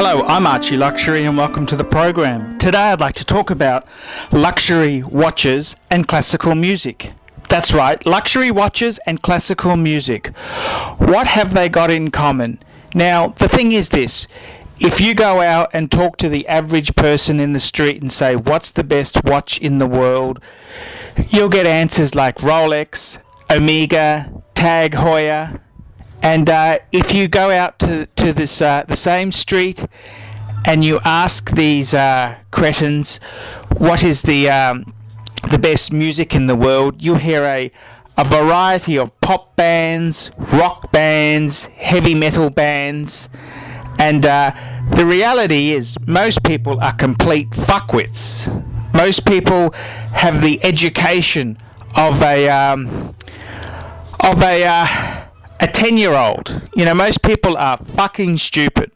Hello, I'm Archie Luxury and welcome to the program. Today I'd like to talk about luxury watches and classical music. That's right, luxury watches and classical music. What have they got in common? Now, the thing is this. If you go out and talk to the average person in the street and say, what's the best watch in the world? You'll get answers like Rolex, Omega, Tag Heuer. And if you go out to this the same street and you ask these cretins what is the best music in the world, you'll hear a variety of pop bands, rock bands, heavy metal bands, and the reality is most people are complete fuckwits. Most people have the education of a 10-year-old. You know, most people are fucking stupid.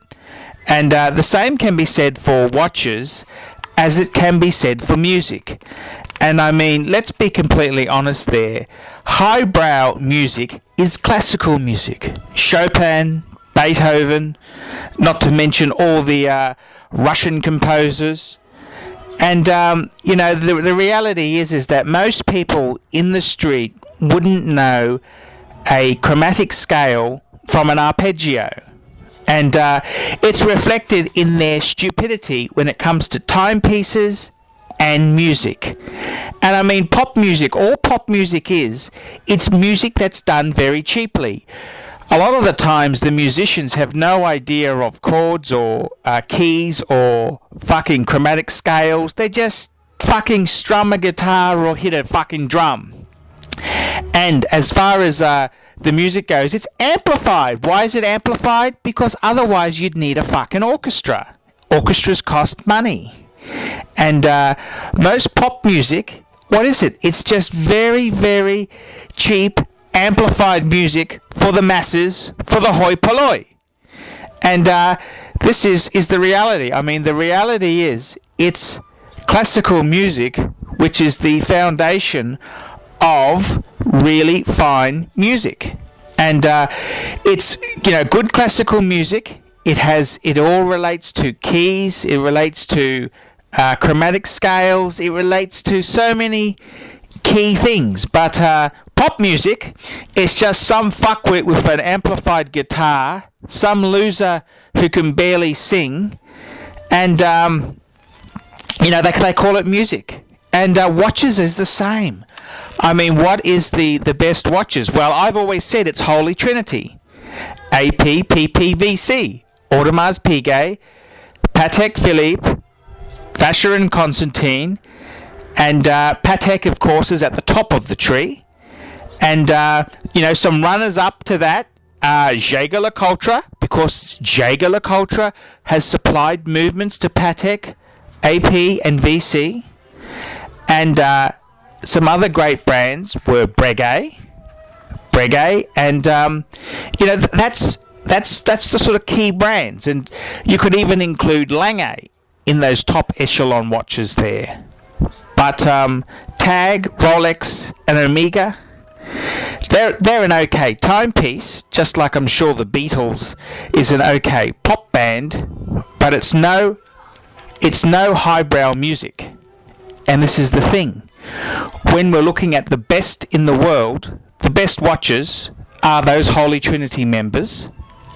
And the same can be said for watches as it can be said for music. And I mean, let's be completely honest there. Highbrow music is classical music. Chopin, Beethoven, not to mention all the Russian composers. And, you know, the reality is that most people in the street wouldn't know a chromatic scale from an arpeggio, and it's reflected in their stupidity when it comes to timepieces and music. And I mean, pop music, all pop music is, it's music that's done very cheaply. A lot of the times the musicians have no idea of chords or keys or fucking chromatic scales. They just fucking strum a guitar or hit a fucking drum. And as far as the music goes, it's amplified. Why is it amplified? Because otherwise you'd need a fucking orchestra. Orchestras cost money. And most pop music, what is it? It's just very, very cheap, amplified music for the masses, for the hoi polloi. And this is the reality. I mean, the reality is it's classical music, which is the foundation of really fine music. And it's, you know, good classical music. It all relates to keys, it relates to chromatic scales, it relates to so many key things. But pop music is just some fuckwit with an amplified guitar, some loser who can barely sing, and you know, they call it music. And watches is the same. I mean, what is the best watches? Well, I've always said it's Holy Trinity. AP, PP, VC, Audemars Piguet, Patek Philippe, Vacheron and Constantin, and Patek, of course, is at the top of the tree. And, you know, some runners up to that, Jaeger-LeCoultre, because Jaeger-LeCoultre has supplied movements to Patek, AP, and VC. And some other great brands were Breguet, and you know, that's the sort of key brands. And you could even include Lange in those top echelon watches there. But Tag, Rolex, and Omega, they're an okay timepiece, just like I'm sure the Beatles is an okay pop band, but it's no highbrow music. And this is the thing. When we're looking at the best in the world, the best watches are those Holy Trinity members,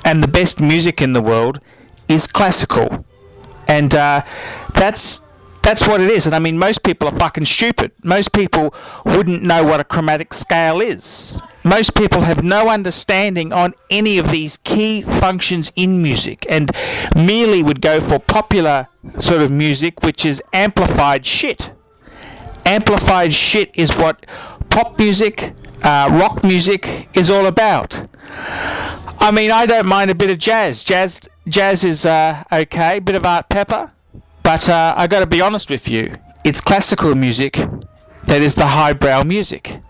and the best music in the world is classical. And that's what it is. And I mean, most people are fucking stupid. Most people wouldn't know what a chromatic scale is. Most people have no understanding on any of these key functions in music, and merely would go for popular sort of music, which is amplified shit. Amplified shit is what pop music, rock music is all about. I mean, I don't mind a bit of jazz. Jazz is okay, bit of Art Pepper, but I got to be honest with you, it's classical music that is the highbrow music,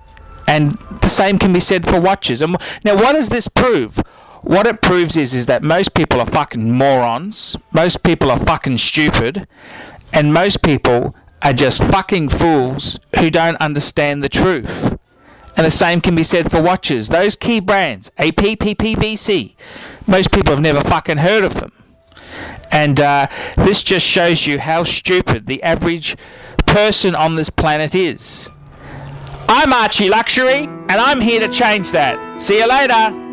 and the same can be said for watches. And now, what does this prove? What it proves is that most people are fucking morons, most people are fucking stupid, and most people are just fucking fools who don't understand the truth. And the same can be said for watches. Those key brands, AP, PP, VC, most people have never fucking heard of them. And this just shows you how stupid the average person on this planet is. I'm Archie Luxury, and I'm here to change that. See you later.